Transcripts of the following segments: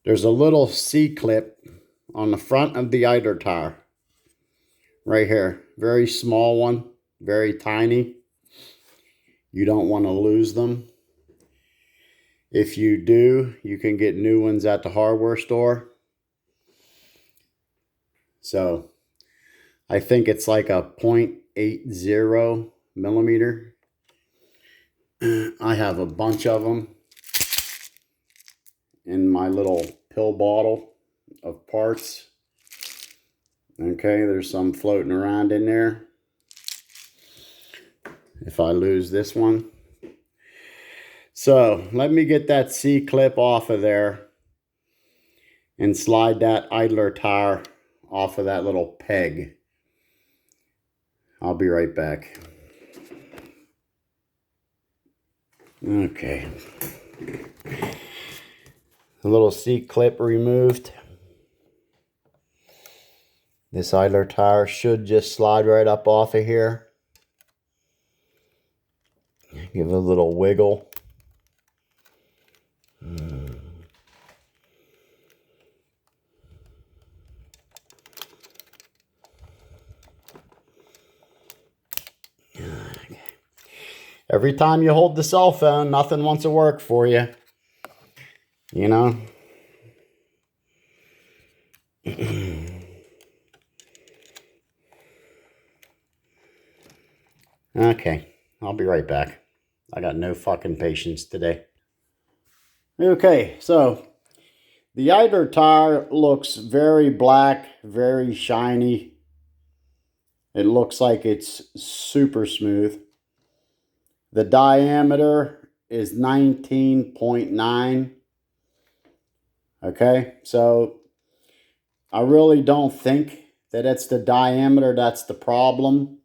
There's a little C-clip on the front of the idler tire. Right here. Very small one. Very tiny. You don't want to lose them. If you do, you can get new ones at the hardware store. So I think it's like a 0.80 millimeter. I have a bunch of them in my little pill bottle of parts. Okay, there's some floating around in there. If I lose this one. So let me get that C-clip off of there and slide that idler tire off of that little peg. I'll be right back. Okay. The little C-clip removed. This idler tire should just slide right up off of here. Give it a little wiggle. Every time you hold the cell phone, nothing wants to work for you. You know? Okay, I'll be right back. I got no fucking patience today. Okay, so the idler tire looks very black, very shiny. It looks like it's super smooth. The diameter is 19.9. Okay, so I really don't think that it's the diameter that's the problem.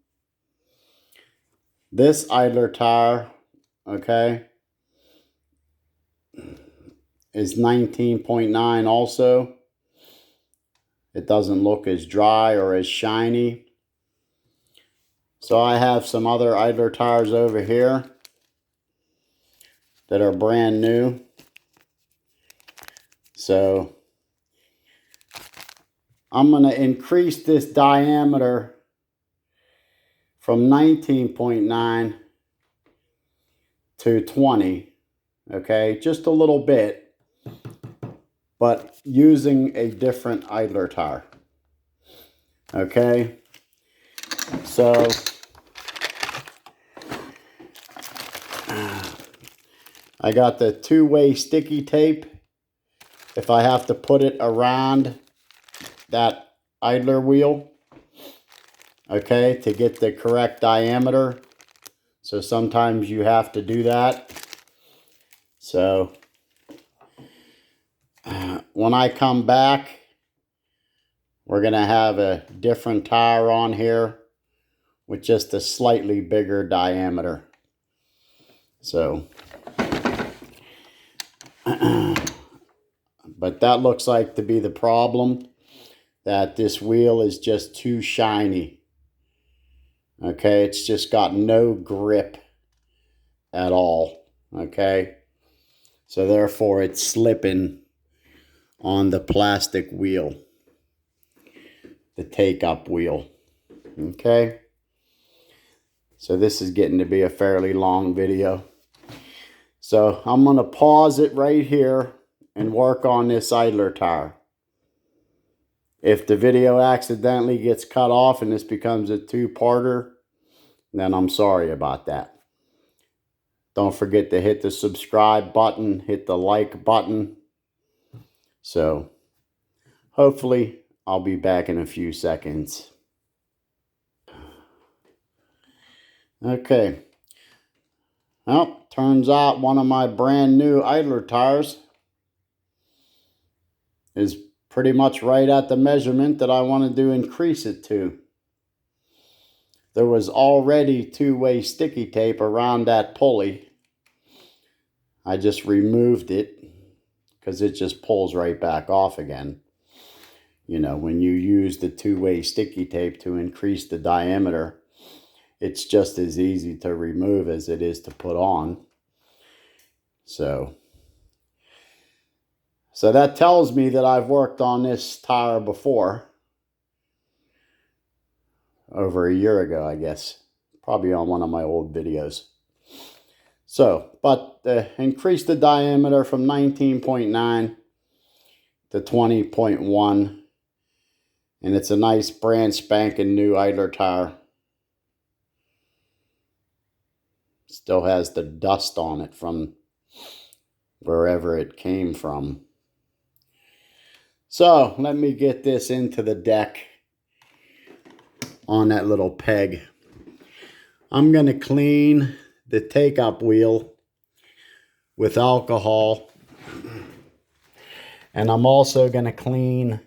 This idler tire, okay, is 19.9 also. It doesn't look as dry or as shiny. So I have some other idler tires over here that are brand new. So I'm going to increase this diameter from 19.9 to 20. Okay, just a little bit, but using a different idler tire. Okay, so I got the two-way sticky tape. If I have to put it around that idler wheel, okay, to get the correct diameter. So sometimes you have to do that. So when I come back, we're going to have a different tire on here with just a slightly bigger diameter. So, but that looks like to be the problem, that this wheel is just too shiny. Okay, it's just got no grip at all. Okay, so therefore it's slipping on the plastic wheel, the take-up wheel. Okay, so this is getting to be a fairly long video. So I'm going to pause it right here and work on this idler tire. If the video accidentally gets cut off and this becomes a two-parter, then I'm sorry about that. Don't forget to hit the subscribe button, hit the like button. So hopefully I'll be back in a few seconds. Okay. Well, turns out one of my brand new idler tires is pretty much right at the measurement that I wanted to increase it to. There was already two-way sticky tape around that pulley. I just removed it because it just pulls right back off again. You know, when you use the two-way sticky tape to increase the diameter, it's just as easy to remove as it is to put on. So So that tells me that I've worked on this tire before. Over a year ago, I guess. Probably on one of my old videos. So, but increase the diameter from 19.9 to 20.1. And it's a nice brand spanking new idler tire. Still has the dust on it from wherever it came from. So, let me get this into the deck on that little peg. I'm going to clean the take-up wheel with alcohol. And I'm also going to clean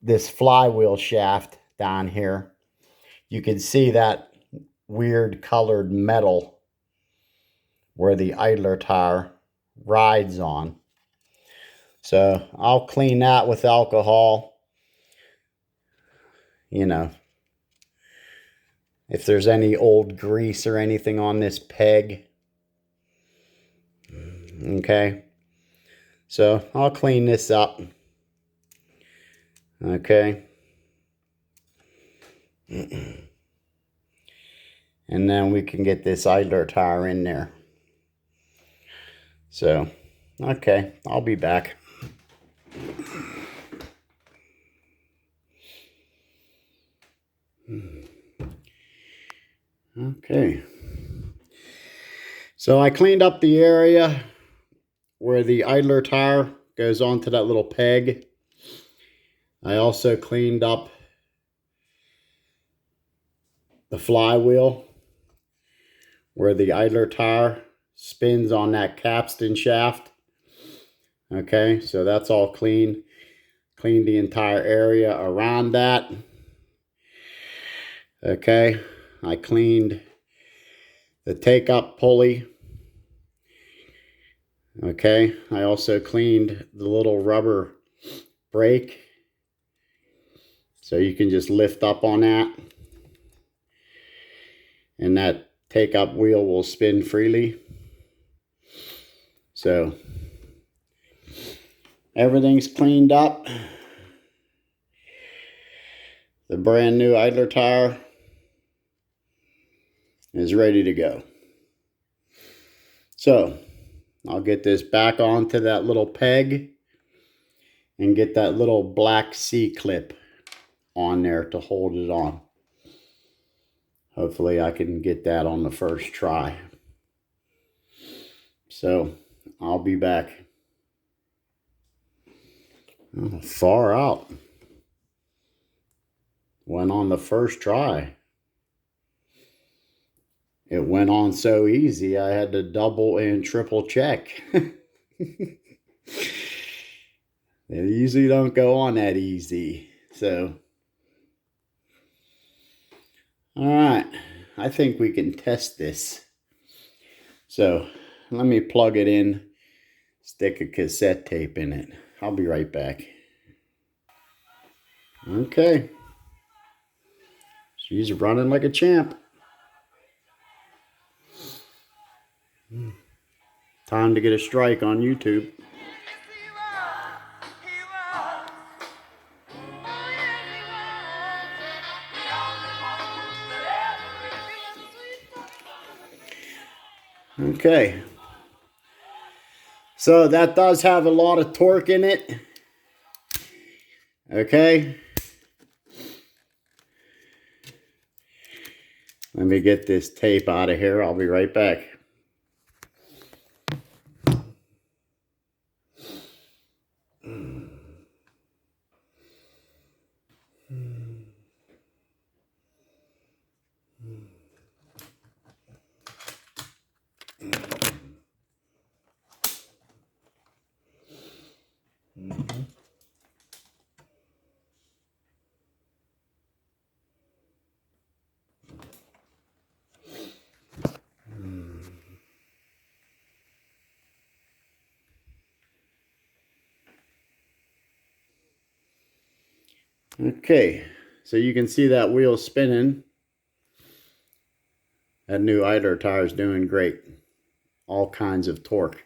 this flywheel shaft down here. You can see that weird colored metal where the idler tire rides on. So I'll clean that with alcohol. You know, if there's any old grease or anything on this peg. Okay. So I'll clean this up. Okay. And then we can get this idler tire in there. So, okay, I'll be back. Okay. So I cleaned up the area where the idler tire goes onto that little peg. I also cleaned up the flywheel where the idler tire spins on that capstan shaft. Okay, so that's all clean. Cleaned the entire area around that. Okay, I cleaned the take-up pulley. Okay, I also cleaned the little rubber brake. So you can just lift up on that. And that take-up wheel will spin freely. So everything's cleaned up. The brand new idler tire is ready to go. So I'll get this back onto that little peg and get that little black C-clip on there to hold it on. Hopefully I can get that on the first try. So I'll be back. Oh, far out. Went on the first try. It went on so easy I had to double and triple check. They usually don't go on that easy. So, all right, I think we can test this. So let me plug it in, stick a cassette tape in it. I'll be right back. Okay. She's running like a champ. Time to get a strike on YouTube. Okay. So that does have a lot of torque in it. Okay. Let me get this tape out of here. I'll be right back. Okay, so you can see that wheel spinning. That new idler tire is doing great. All kinds of torque.